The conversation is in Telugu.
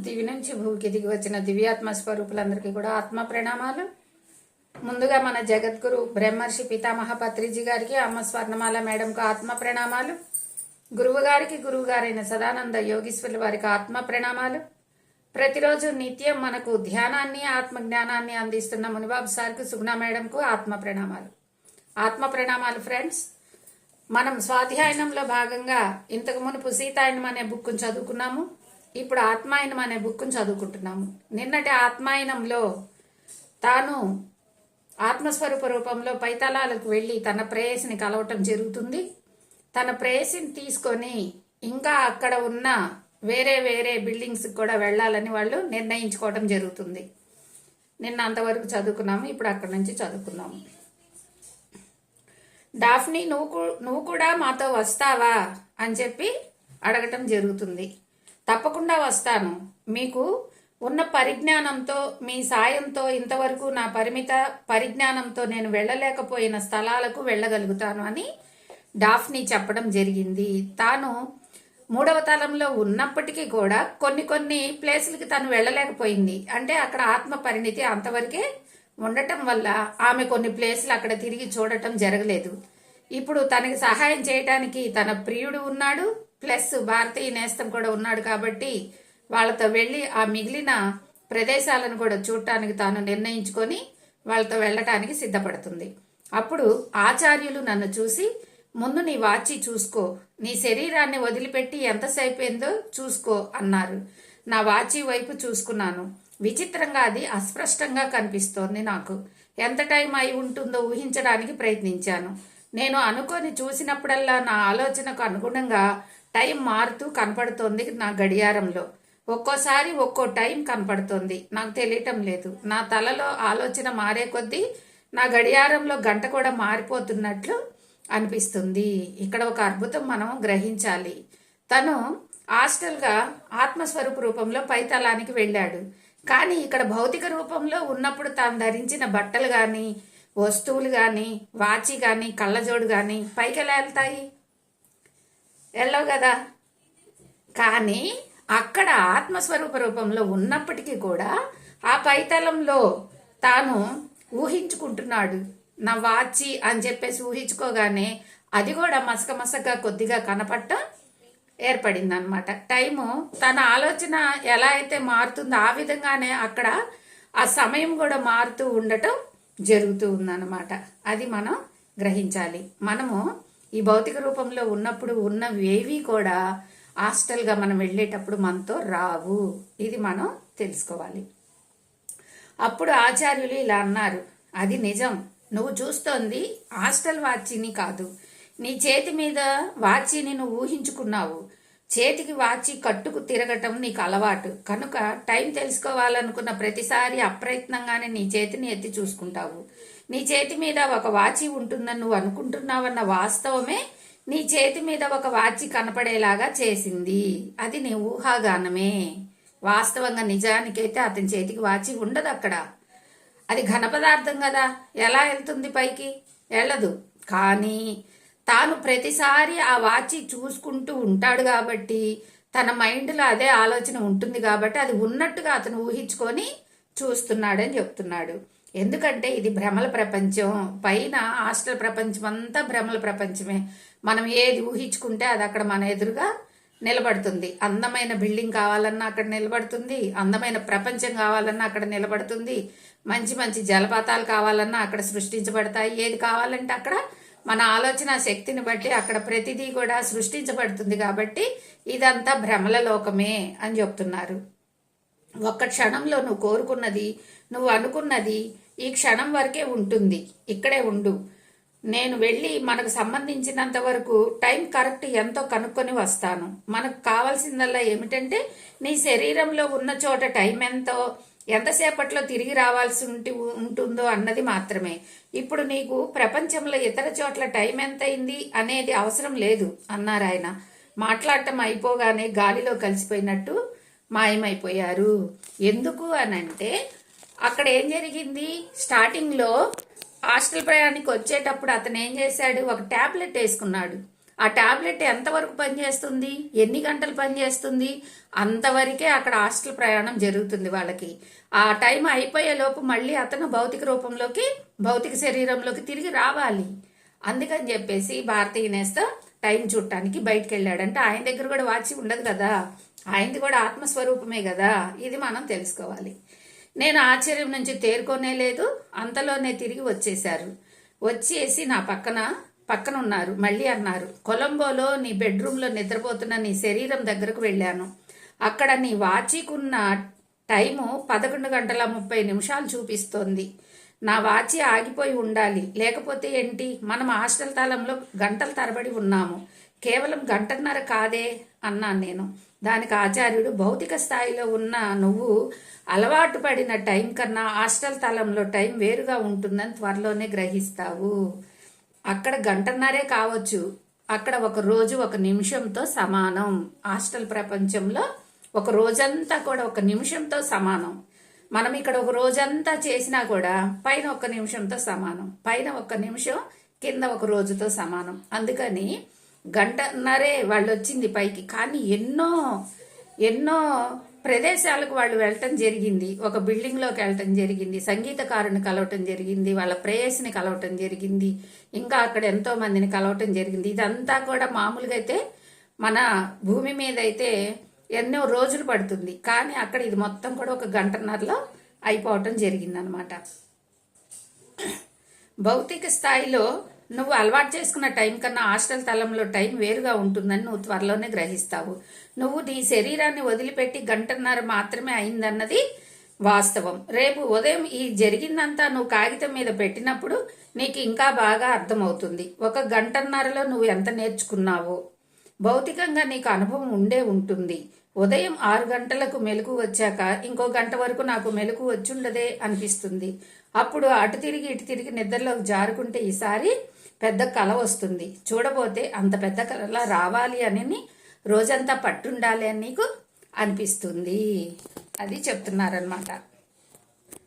దివి నుంచి భూమికి దిగి వచ్చిన దివ్యాత్మ స్వరూపులందరికీ కూడా ఆత్మ ప్రణామాలు. ముందుగా మన జగద్గురు బ్రహ్మర్షి పితామహ పత్రిజీ గారికి, అమ్మ స్వర్ణమాల మేడంకు ఆత్మ ప్రణామాలు. గురువు గారికి, గురువు గారైన సదానంద యోగీశ్వరుల వారికి ఆత్మ ప్రణామాలు. ప్రతిరోజు నిత్యం మనకు ధ్యానాన్ని, ఆత్మ జ్ఞానాన్ని అందిస్తున్న మునిబాబు సార్కు, సుగుణ మేడంకు ఆత్మ ప్రణామాలు. ఆత్మ ప్రణామాలు ఫ్రెండ్స్. మనం స్వాధ్యాయనంలో భాగంగా ఇంతకు మునుపు సీతాయనం అనే బుక్ను చదువుకున్నాము. ఇప్పుడు ఆత్మాయనం అనే బుక్ను చదువుకుంటున్నాము. నిన్నటి ఆత్మాయనంలో తాను ఆత్మస్వరూప రూపంలో పైతలాలకు వెళ్ళి తన ప్రేయసిని కలవటం జరుగుతుంది. తన ప్రేయసిని తీసుకొని ఇంకా అక్కడ ఉన్న వేరే వేరే బిల్డింగ్స్కి కూడా వెళ్ళాలని వాళ్ళు నిర్ణయించుకోవటం జరుగుతుంది. నిన్న అంతవరకు చదువుకున్నాము, ఇప్పుడు అక్కడి నుంచి చదువుకున్నాము. డాఫ్నీ నువ్వు కూడా మాతో వస్తావా అని చెప్పి అడగటం జరుగుతుంది. తప్పకుండా వస్తాను. మీకు ఉన్న పరిజ్ఞానంతో, మీ సాయంతో ఇంతవరకు నా పరిమిత పరిజ్ఞానంతో నేను వెళ్ళలేకపోయిన స్థలాలకు వెళ్ళగలుగుతాను అని డాఫ్నీ చెప్పడం జరిగింది. తాను 3వ తలంలో ఉన్నప్పటికీ కూడా కొన్ని ప్లేసులకి తను వెళ్ళలేకపోయింది. అంటే అక్కడ ఆత్మ పరిణితి అంతవరకే ఉండటం వల్ల ఆమె కొన్ని ప్లేసులు అక్కడ తిరిగి చూడటం జరగలేదు. ఇప్పుడు తనకి సహాయం చేయడానికి తన ప్రియుడు ఉన్నాడు, ప్లస్ భారతీయ నేస్తం కూడా ఉన్నాడు. కాబట్టి వాళ్ళతో వెళ్ళి ఆ మిగిలిన ప్రదేశాలను కూడా చూడటానికి తాను నిర్ణయించుకొని వాళ్ళతో వెళ్ళటానికి సిద్ధపడుతుంది. అప్పుడు ఆచార్యులు నన్ను చూసి, ముందు నీ వాచి చూసుకో, నీ శరీరాన్ని వదిలిపెట్టి ఎంతసేపు ఏందో చూసుకో అన్నారు. నా వాచి వైపు చూసుకున్నాను. విచిత్రంగా అది అస్పష్టంగా కనిపిస్తోంది. నాకు ఎంత టైం అయి ఉంటుందో ఊహించడానికి ప్రయత్నించాను. నేను అనుకొని చూసినప్పుడల్లా నా ఆలోచనకు అనుగుణంగా టైం మారుతూ కనపడుతోంది నా గడియారంలో. ఒక్కోసారి ఒక్కో టైం కనపడుతోంది, నాకు తెలియటం లేదు. నా తలలో ఆలోచన మారే కొద్దీ నా గడియారంలో గంట కూడా మారిపోతున్నట్లు అనిపిస్తుంది. ఇక్కడ ఒక అద్భుతం మనం గ్రహించాలి. తను హాస్టల్గా ఆత్మస్వరూప రూపంలో పైతలానికి వెళ్ళాడు. కానీ ఇక్కడ భౌతిక రూపంలో ఉన్నప్పుడు తాను ధరించిన బట్టలు కానీ, వస్తువులు కానీ, వాచి కానీ, కళ్ళజోడు కానీ పైకి ఎలా వెళ్తాయి? వెళ్ళవు కదా. కానీ అక్కడ ఆత్మస్వరూప రూపంలో ఉన్నప్పటికీ కూడా ఆ పైతలంలో తాను ఊహించుకుంటున్నాడు. నా వాచి అని చెప్పేసి ఊహించుకోగానే అది కూడా మసకగా కొద్దిగా కనపడటం ఏర్పడింది అనమాట. టైము తన ఆలోచన ఎలా అయితే మారుతుందో ఆ విధంగానే అక్కడ ఆ సమయం కూడా మారుతూ ఉండటం జరుగుతూ ఉందన్నమాట. అది మనం గ్రహించాలి. మనము ఈ భౌతిక రూపంలో ఉన్నప్పుడు ఉన్నవేవి కూడా హాస్టల్గా మనం వెళ్ళేటప్పుడు మనతో రావు. ఇది మనం తెలుసుకోవాలి. అప్పుడు ఆచార్యులు ఇలా అన్నారు, అది నిజం. నువ్వు చూస్తోంది హాస్టల్ వాచిని కాదు, నీ చేతి మీద వాచిని నువ్వు ఊహించుకున్నావు. చేతికి వాచి కట్టుకు తిరగటం నీకు అలవాటు కనుక టైం తెలుసుకోవాలనుకున్న ప్రతిసారి అప్రయత్నంగానే నీ చేతిని ఎత్తి చూసుకుంటావు. నీ చేతి మీద ఒక వాచి ఉంటుందని నువ్వు అనుకుంటున్నావన్న వాస్తవమే నీ చేతి మీద ఒక వాచి కనపడేలాగా చేసింది. అది నీ ఊహాగానమే. వాస్తవంగా నిజానికైతే అతని చేతికి వాచి ఉండదు అక్కడ. అది ఘన పదార్థం కదా, ఎలా వెళ్తుంది పైకి? వెళ్ళదు. కానీ తాను ప్రతిసారి ఆ వాచి చూసుకుంటూ ఉంటాడు కాబట్టి తన మైండ్లో అదే ఆలోచన ఉంటుంది కాబట్టి అది ఉన్నట్టుగా అతను ఊహించుకొని చూస్తున్నాడని చెప్తున్నాడు. ఎందుకంటే ఇది భ్రమల ప్రపంచం. పైన హాస్టల్ ప్రపంచం అంతా భ్రమల ప్రపంచమే. మనం ఏది ఊహించుకుంటే అది అక్కడ మన ఎదురుగా నిలబడుతుంది. అందమైన బిల్డింగ్ కావాలన్నా అక్కడ నిలబడుతుంది, అందమైన ప్రపంచం కావాలన్నా అక్కడ నిలబడుతుంది, మంచి మంచి జలపాతాలు కావాలన్నా అక్కడ సృష్టించబడతాయి. ఏది కావాలంటే అక్కడ మన ఆలోచన శక్తిని బట్టి అక్కడ ప్రతిదీ కూడా సృష్టించబడుతుంది. కాబట్టి ఇదంతా భ్రమల లోకమే అని చెప్తున్నారు. ఒక్క క్షణంలో నువ్వు కోరుకున్నది, నువ్వు అనుకున్నది ఈ క్షణం వరకే ఉంటుంది. ఇక్కడే ఉండు. నేను వెళ్ళి మనకు సంబంధించినంత వరకు టైం కరెక్ట్ ఎంతో కనుక్కొని వస్తాను. మనకు కావాల్సిందల్లా ఏమిటంటే నీ శరీరంలో ఉన్న చోట టైం ఎంతసేపట్లో తిరిగి రావాల్సి ఉంటుందో అన్నది మాత్రమే. ఇప్పుడు నీకు ప్రపంచంలో ఇతర చోట్ల టైం ఎంత అయింది అనేది అవసరం లేదు అన్నారు ఆయన. మాట్లాడటం అయిపోగానే గాలిలో కలిసిపోయినట్టు మాయమైపోయారు. ఎందుకు అనంటే అక్కడ ఏం జరిగింది, స్టార్టింగ్లో హాస్టల్ ప్రయాణికి వచ్చేటప్పుడు అతను ఏం చేశాడు, ఒక ట్యాబ్లెట్ వేసుకున్నాడు. ఆ టాబ్లెట్ ఎంతవరకు పనిచేస్తుంది, ఎన్ని గంటలు పనిచేస్తుంది, అంతవరకే అక్కడ హాస్టల్ ప్రయాణం జరుగుతుంది వాళ్ళకి. ఆ టైం అయిపోయే లోపు మళ్ళీ అతను భౌతిక శరీరంలోకి తిరిగి రావాలి. అందుకని చెప్పేసి భారతీయ నేస్తం టైం చూడటానికి బయటకు వెళ్ళాడంటే ఆయన దగ్గర కూడా వాచి ఉండదు కదా, ఆయనది కూడా ఆత్మస్వరూపమే కదా. ఇది మనం తెలుసుకోవాలి. నేను ఆశ్చర్యం నుంచి తేరుకోనే లేదు, అంతలోనే తిరిగి వచ్చేశారు. వచ్చేసి నా పక్కన ఉన్నారు. మళ్ళీ అన్నారు, కొలంబోలో నీ బెడ్రూమ్లో నిద్రపోతున్న నీ శరీరం దగ్గరకు వెళ్ళాను. అక్కడ నీ వాచికున్న టైము 11:30 చూపిస్తోంది. నా వాచి ఆగిపోయి ఉండాలి, లేకపోతే ఏంటి, మనం హాస్టల్ తాళంలో గంటల తరబడి ఉన్నాము, కేవలం 1.5 గంటలు కాదే అన్నాను నేను. దానికి ఆచార్యుడు, భౌతిక స్థాయిలో ఉన్న నువ్వు అలవాటు పడిన టైం కన్నా హాస్టల్ తాళంలో టైం వేరుగా ఉంటుందని త్వరలోనే గ్రహిస్తావు. అక్కడ 1.5 గంటలే కావచ్చు, అక్కడ ఒక రోజు 1 నిమిషంతో సమానం. హాస్టల్ ప్రపంచంలో ఒక రోజంతా కూడా 1 నిమిషంతో సమానం. మనం ఇక్కడ ఒక రోజంతా చేసినా కూడా పైన 1 నిమిషంతో సమానం, పైన 1 నిమిషం, కింద 1 రోజుతో సమానం. అందుకని 1.5 గంటలే వాళ్ళు వచ్చింది పైకి, కానీ ఎన్నో ప్రదేశాలకు వాళ్ళు వెళ్ళటం జరిగింది. ఒక బిల్డింగ్లోకి వెళ్ళటం జరిగింది, సంగీతకారుని కలవటం జరిగింది, వాళ్ళ ప్రేయస్ని కలవటం జరిగింది, ఇంకా అక్కడ ఎంతో మందిని కలవటం జరిగింది. ఇదంతా కూడా మామూలుగా అయితే మన భూమి మీద అయితే ఎన్నో రోజులు పడుతుంది, కానీ అక్కడ ఇది మొత్తం కూడా 1.5 గంటలో అయిపోవటం జరిగిందనమాట. భౌతిక స్థాయిలో నువ్వు అలవాటు చేసుకున్న టైం కన్నా హాస్టల్ తలంలో టైం వేరుగా ఉంటుందని నువ్వు త్వరలోనే గ్రహిస్తావు. నువ్వు నీ శరీరాన్ని వదిలిపెట్టి 1.5 గంటలు మాత్రమే అయిందన్నది వాస్తవం. రేపు ఉదయం ఈ జరిగిందంతా నువ్వు కాగితం మీద పెట్టినప్పుడు నీకు ఇంకా బాగా అర్థమవుతుంది. 1.5 గంటలో నువ్వు ఎంత నేర్చుకున్నావో. భౌతికంగా నీకు అనుభవం ఉంటుంది. ఉదయం 6 గంటలకు మెలకు వచ్చాక ఇంకో 1 గంట వరకు నాకు మెలకు వచ్చుండదే అనిపిస్తుంది. అప్పుడు అటు తిరిగి ఇటు తిరిగి నిద్రలోకి జారుకుంటే ఈసారి పెద్ద కల వస్తుంది. చూడబోతే అంత పెద్ద కల రావాలి అని రోజంతా పట్టుండాలి అని నీకు అనిపిస్తుంది. అది చెప్తున్నారనమాట.